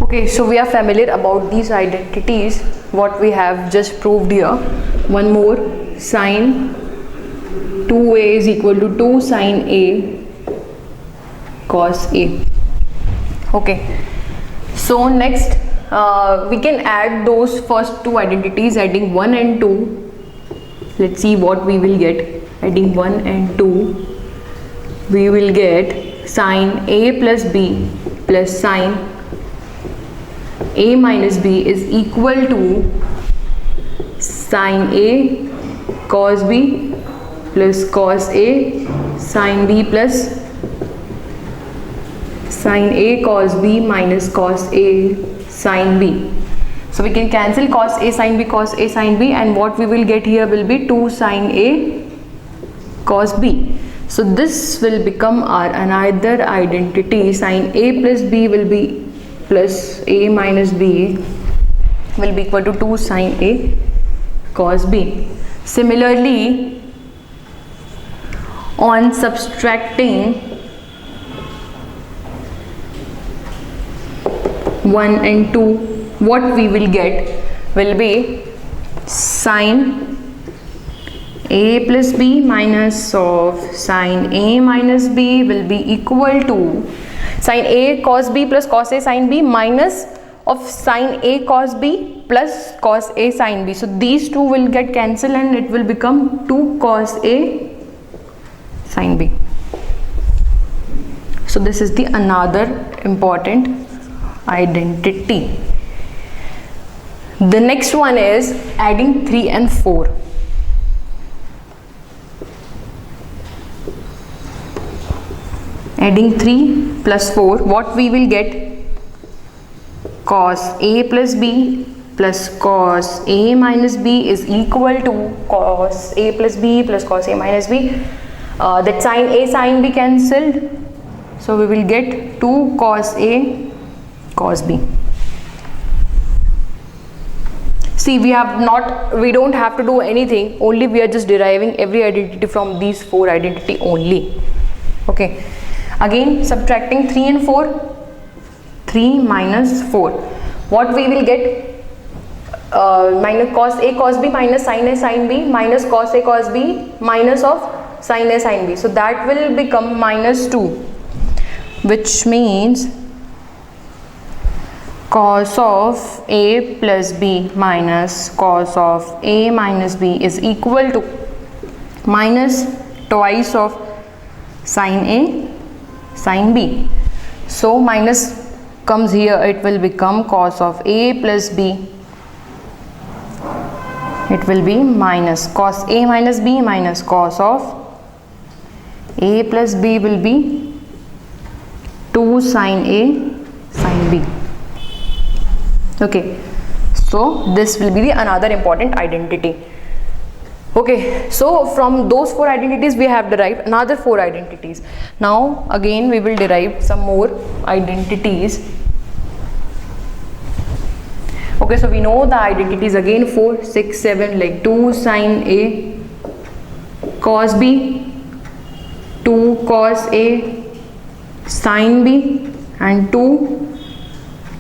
Okay, so we are familiar about these identities, what we have just proved here. One more, sine 2a is equal to 2 sine a cos a. Okay, so next we can add those first two identities, adding 1 and 2. Let's see what we will get. Adding 1 and 2, we will get sine a plus b plus sine a minus b is equal to sine a cos b plus cos a sine b plus sine a cos b minus cos a sine b. So we can cancel cos a sine b cos a sine b, and what we will get here will be 2 sine a cos b. So this will become our another identity. Sine a plus b will be plus a minus b will be equal to 2 sine a cos b. Similarly, on subtracting 1 and 2, what we will get will be sine a plus b minus of sine a minus b will be equal to sine a cos b plus cos a sine b minus of sine a cos b plus cos a sine b. So these two will get cancelled and it will become 2 cos a sine b. So this is the another important identity. The next one is adding 3 and 4. Adding 3 plus 4, what we will get? Cos a plus b plus cos a minus b is equal to cos a plus b plus cos a minus b. That sine a sine b cancelled, so we will get 2 cos a cos b. See, we don't have to do anything, only we are just deriving every identity from these 4 identity only. Okay, again subtracting 3 and 4, 3 minus 4, what we will get? Minus cos a cos b minus sin a sin b minus cos a cos b minus of sin a sin b. So that will become minus 2, which means cos of a plus b minus cos of a minus b is equal to minus twice of sin a sin b. So minus comes here, it will become cos of a plus b, it will be minus cos a minus b minus cos of a plus b will be 2 sin a sin b. Okay, so this will be the another important identity. Okay, so from those 4 identities we have derived another 4 identities. Now again we will derive some more identities. Okay, so we know the identities again 4, 6, 7, like 2 sin a cos b, 2 cos a sin b, and 2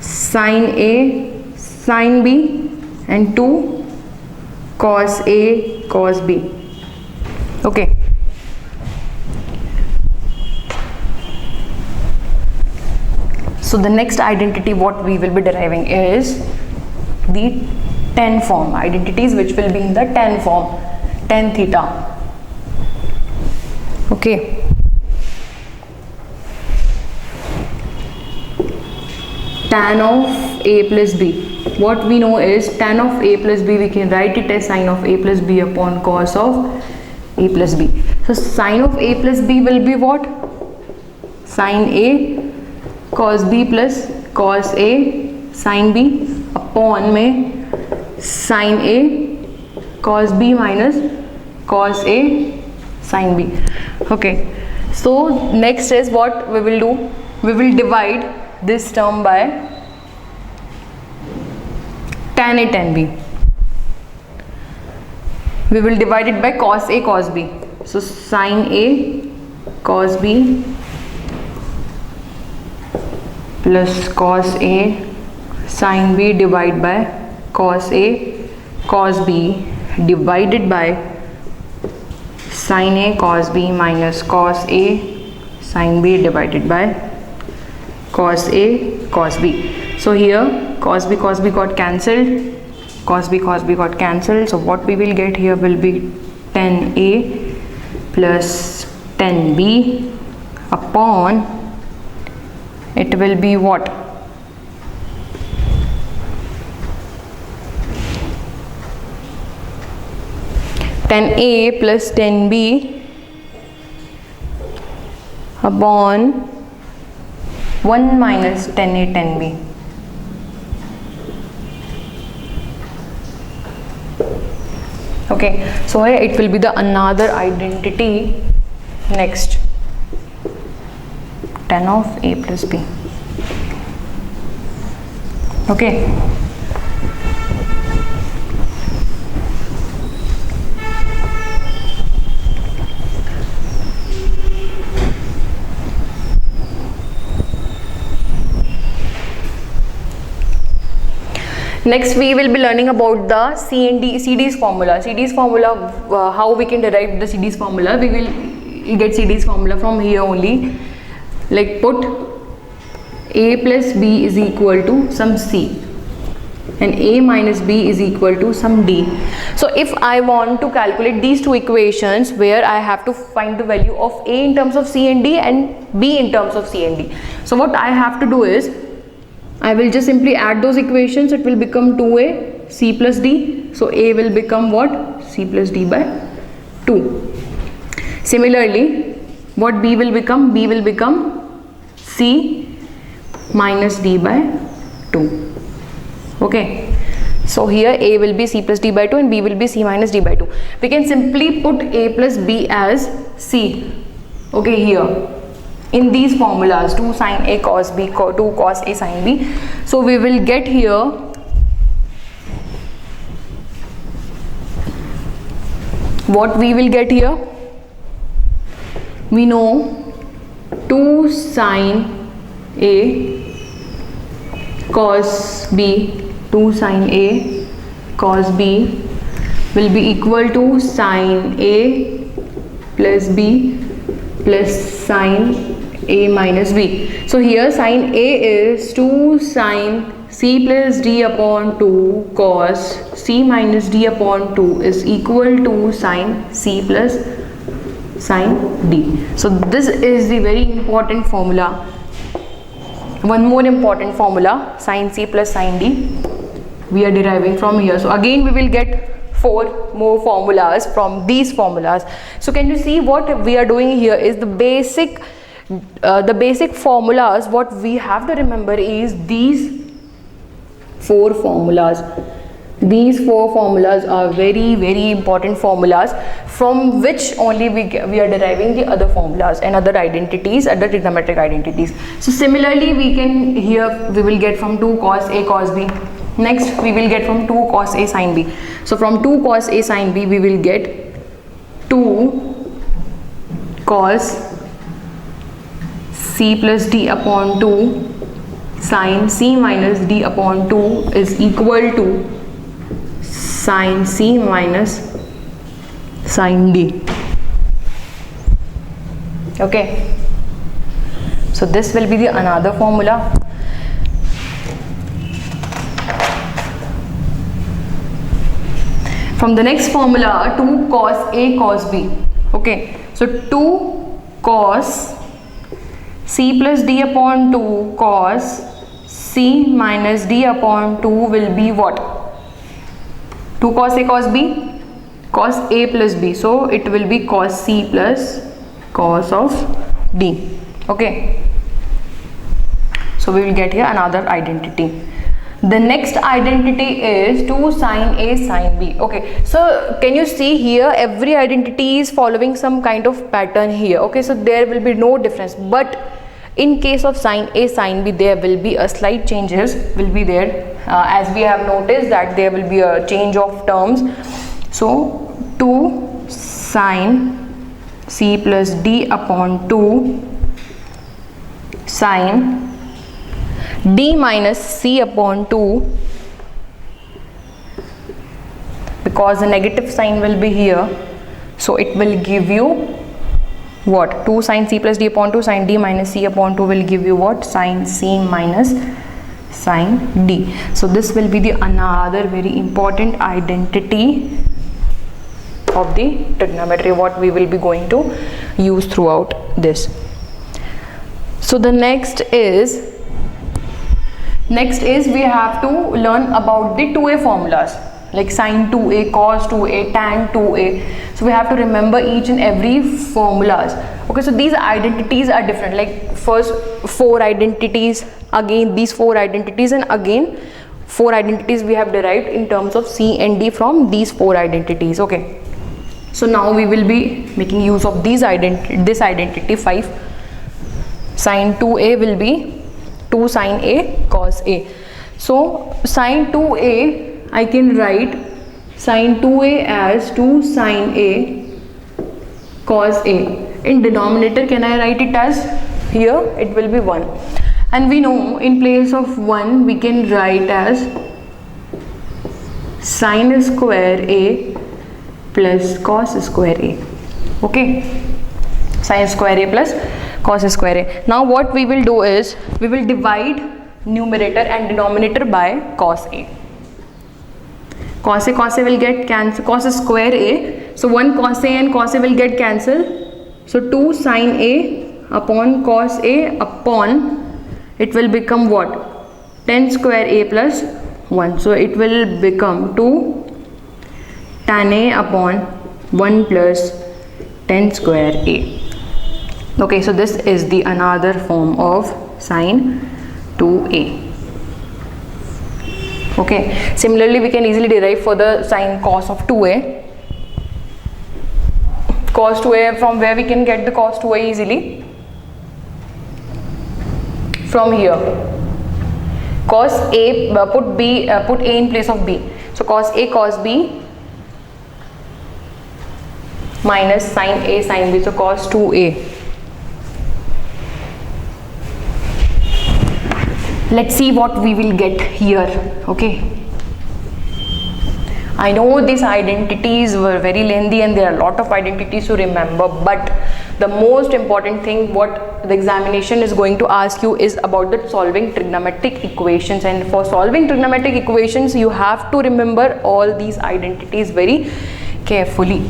sin a sin b, and 2 cos a cos b. Okay, so the next identity what we will be deriving is the tan form identities, which will be in the tan form, tan theta. Okay, tan of a plus b, what we know is tan of a plus b, we can write it as sine of a plus b upon cos of a plus b. So sine of a plus b will be what? Sine a cos b plus cos a sin b upon में sin a cos b minus cos a sin b. Okay, so next is what we will do, we will divide this term by tan a tan b. We will divide it by cos a cos b. So sin a cos b plus cos a sin B divided by cos A cos B divided by sin A cos B minus cos A sin B divided by cos A cos B. So here cos B got cancelled, cos B got cancelled. So what we will get here will be 10A plus 10B upon, it will be what? 10A plus 10B upon 1 minus 10A 10B. Okay, so here it will be the another identity. Next, 10 of A plus B. Okay, next we will be learning about the CD's formula. CD's formula, how we can derive the CD's formula. We will get CD's formula from here only. Like put A plus B is equal to some C and A minus B is equal to some D. So if I want to calculate these two equations where I have to find the value of A in terms of C and D and B in terms of C and D. So what I have to do is, I will just simply add those equations. It will become 2A C plus D. So A will become what? C plus D by 2. Similarly, what B will become? B will become C minus D by 2. Okay. So here A will be C plus D by 2 and B will be C minus D by 2. We can simply put A plus B as C. Okay, here. In these formulas, 2 sin A cos B, 2 cos A sin B. So we will get here what we will get here. We know 2 sin A cos B, 2 sin A cos B will be equal to sin A plus B plus sin A minus B. So here sin A is 2 sin C plus D upon 2 cos C minus D upon 2 is equal to sin C plus sin D. So this is the very important formula. One more important formula, sin C plus sin D, we are deriving from here. So again we will get 4 more formulas from these formulas. So can you see what we are doing here is the basic formulas. What we have to remember is these 4 formulas. These 4 formulas are very important formulas from which only we are deriving the other formulas and other identities, other trigonometric identities. So similarly we can, here we will get from 2 cos A cos B. Next we will get from 2 cos A sin B. So from 2 cos A sin B we will get 2 cos C plus D upon 2 sin C minus D upon 2 is equal to sin C minus sin D. Okay. So this will be the another formula. From the next formula, 2 cos A cos B. Okay. So 2 cos C plus D upon 2 cos C minus D upon 2 will be what? 2 cos A cos B, cos A plus B. So it will be cos C plus cos of D. Okay. So we will get here another identity. The next identity is 2 sin A sin B. Okay, so can you see here every identity is following some kind of pattern here. Okay, so there will be no difference, but in case of sin A sin B there will be a slight changes will be there, as we have noticed that there will be a change of terms. So 2 sin C plus D upon 2 sin d minus c upon 2, because the negative sign will be here, so it will give you what? 2 sine c plus d upon 2, sine d minus c upon 2 will give you what? Sine c minus sine d. So this will be the another very important identity of the trigonometry what we will be going to use throughout this. So the next is we have to learn about the 2a formulas, like sine 2a, cos 2a, tan 2a. So we have to remember each and every formulas. Okay, so these identities are different, like first 4 identities, again these 4 identities, and again 4 identities we have derived in terms of c and d from these 4 identities. Okay, so now we will be making use of this identity 5. Sine 2a will be 2 sine a cos a. So sine 2a, I can write sine 2a as 2 sine a cos a. In denominator, can I write it as, here it will be 1, and we know in place of 1 we can write as sine square a plus cos square a. Okay, sine square a plus cos square a. Now what we will do is we will divide numerator and denominator by cos a. Cos a will get cancel, cos square a, so 1 cos a and cos a will get cancelled, so 2 sine a upon cos a upon, it will become what? Tan square a plus 1, so it will become 2 tan a upon 1 plus tan square a. Okay, so this is the another form of sine 2a. Okay, similarly we can easily derive for the sine cos of 2a. Cos 2a, from where we can get the cos 2a easily? From here. Cos a, put a in place of b. So cos a cos b minus sine a sine b, so cos 2a. Let's see what we will get here. Okay, I know these identities were very lengthy and there are a lot of identities to remember, but the most important thing what the examination is going to ask you is about the solving trigonometric equations, and for solving trigonometric equations you have to remember all these identities very carefully.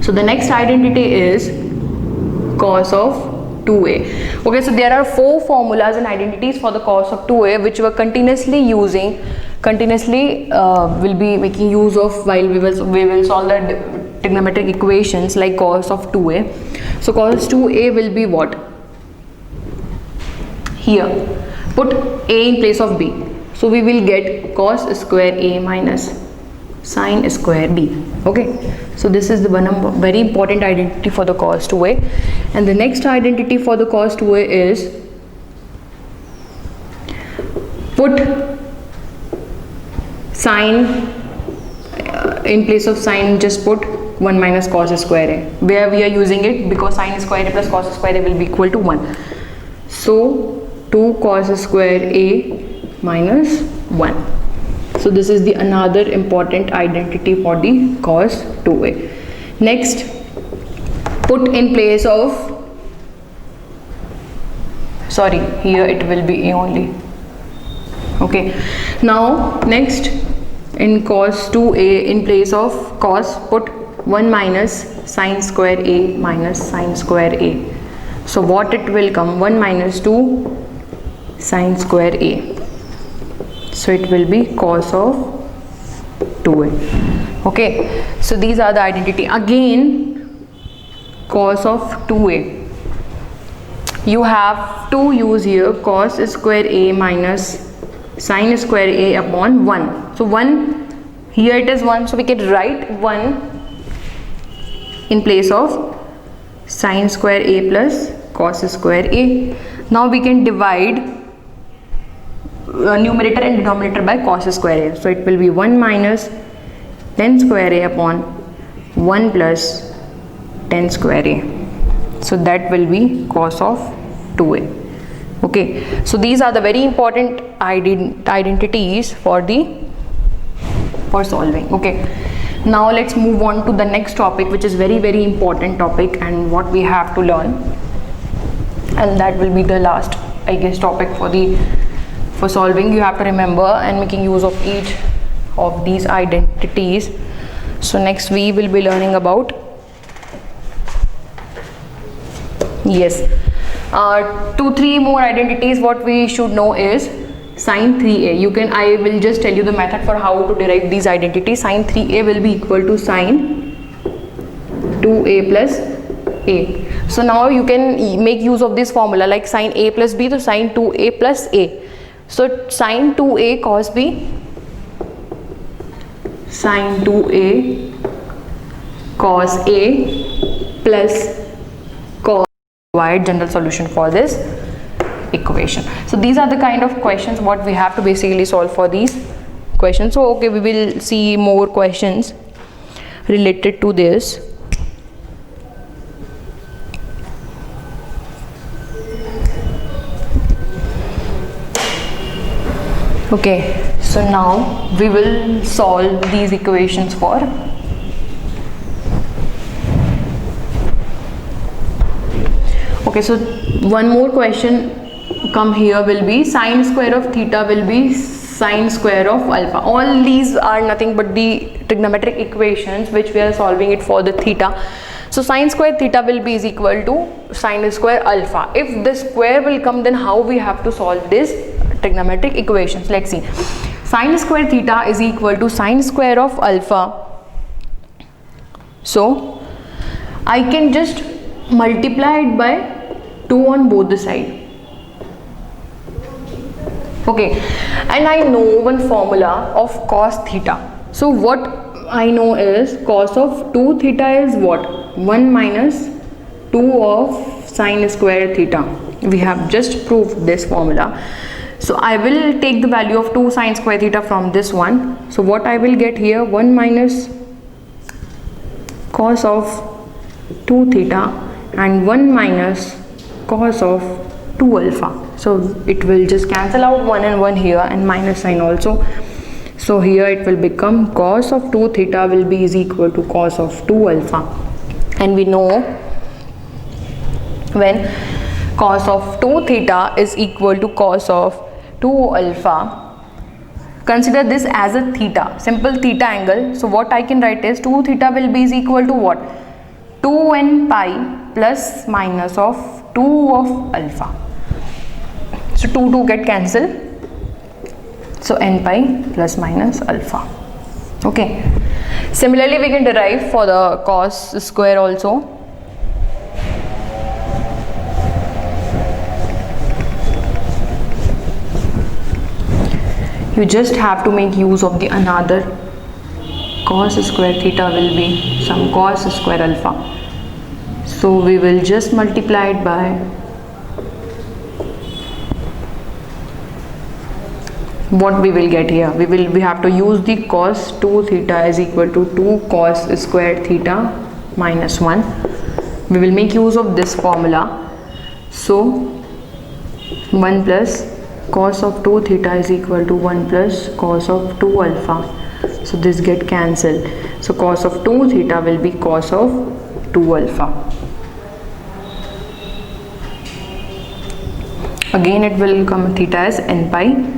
So the next identity is cos of 2a. Okay, so there are 4 formulas and identities for the cos of 2a which we're continuously will be making use of while we will solve the trigonometric equations like cos of 2a. So cos 2a will be what? Here put a in place of b, so we will get cos square a minus sine square b. Okay, so this is the one very important identity for the cos 2a, and the next identity for the cos 2a is put sine in place of sine, just put 1 minus cos square a, where we are using it because sine square a plus cos square a will be equal to 1. So 2 cos square a minus 1. So this is the another important identity for the cos 2a. Next, put in place of, sorry, here it will be a only. Okay, now next in cos 2a, in place of cos put 1 minus sine square a minus sine square a. So what it will come? 1 minus 2 sine square a. So it will be cos of 2a. Okay, so these are the identity. Again, cos of 2a, you have to use here cos square a minus sine square a upon 1. So 1, here it is 1, so we can write 1 in place of sine square a plus cos square a. Now we can divide numerator and denominator by cos square a. So it will be 1 minus tan square a upon 1 plus tan square a. So that will be cos of 2a. Okay, so these are the very important identities for solving. Okay, now let's move on to the next topic, which is very important topic and what we have to learn, and that will be the last, I guess, topic for solving. You have to remember and making use of each of these identities. So next we will be learning about, yes, 2-3 more identities. What we should know is sine 3a. I will just tell you the method for how to derive these identities. Sine 3a will be equal to sine 2a plus a. So now you can make use of this formula, like sine a plus b, so sine 2a plus a. So sine 2a cos b, sine 2a cos a plus cos. Provide general solution for this equation. So these are the kind of questions what we have to basically solve for these questions. So okay, we will see more questions related to this. Okay, so now we will solve these equations for okay, so one more question come here will be sine square of theta will be sine square of alpha. All these are nothing but the trigonometric equations which we are solving it for the theta. So sine square theta will be is equal to sine square alpha. If the square will come, then how we have to solve this trigonometric equations? Let's see. Sine square theta is equal to sine square of alpha. So I can just multiply it by 2 on both the side. Okay, and I know one formula of cos theta. So what I know is cos of 2 theta is what? 1 minus 2 of sine square theta. We have just proved this formula. So I will take the value of 2 sine square theta from this one. So what I will get here, 1 minus cos of 2 theta and 1 minus cos of 2 alpha. So it will just cancel out 1 and 1 here, and minus sign also. So here it will become cos of 2 theta will be is equal to cos of 2 alpha. And we know when cos of 2 theta is equal to cos of 2 alpha, consider this as a theta, simple theta angle. So what I can write is 2 theta will be is equal to what? 2n pi plus minus of 2 of alpha. So 2 get cancelled. So n pi plus minus alpha. Okay. Similarly, we can derive for the cos square also. You just have to make use of the another cos square theta will be some cos square alpha. So we will just multiply it by what we will get here. We have to use the cos 2 theta is equal to 2 cos square theta minus 1. We will make use of this formula. So 1 plus cos of 2 theta is equal to 1 plus cos of 2 alpha. So this get cancelled. So cos of 2 theta will be cos of 2 alpha. Again it will come theta as n pi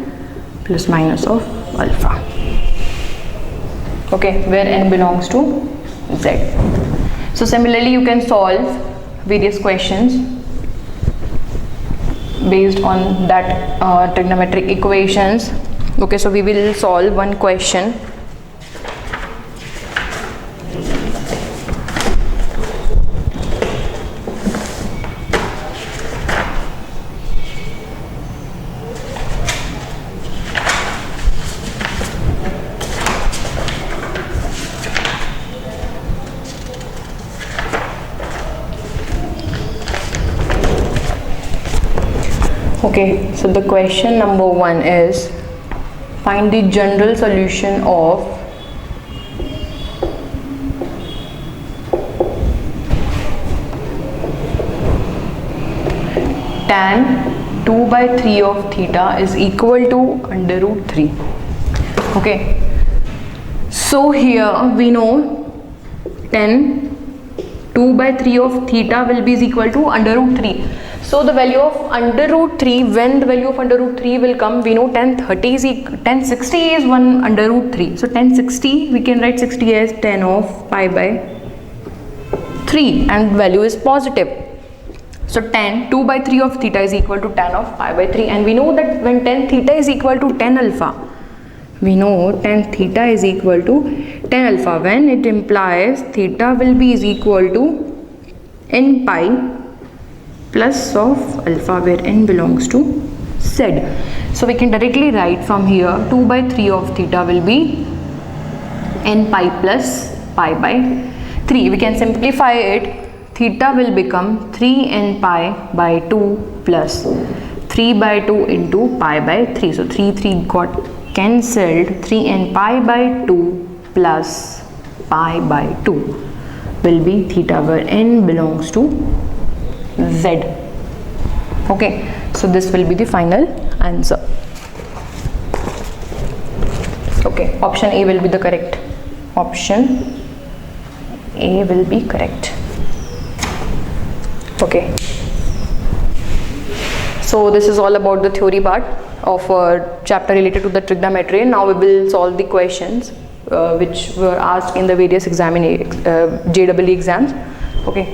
plus minus of alpha. Okay, where n belongs to z. So similarly you can solve various questions based on that trigonometric equations. Okay, so we will solve one question. Okay, so the question number 1 is find the general solution of tan 2 by 3 of theta is equal to under root 3. Okay, so here we know 2 by 3 of theta will be is equal to under root 3. So the value of under root 3, when the value of under root 3 will come, we know 1060 is 1 under root 3. So 1060, we can write 60 as 10 of pi by 3 and value is positive. So 2 by 3 of theta is equal to 10 of pi by 3, and we know that when tan theta is equal to 10 alpha, we know tan theta is equal to 10 alpha, when it implies theta will be is equal to n pi plus of alpha, where n belongs to z. So we can directly write from here 2 by 3 of theta will be n pi plus pi by 3. We can simplify it. Theta will become 3n pi by 2 plus 3 by 2 into pi by 3. So 3 got cancelled. 3n pi by 2 plus pi by 2 will be theta, where n belongs to z. Okay, so this will be the final answer. Okay, option A will be the correct. Option A will be correct. Okay, so this is all about the theory part of a chapter related to the trigonometry. Now we will solve the questions which were asked in the various JEE exams. Okay.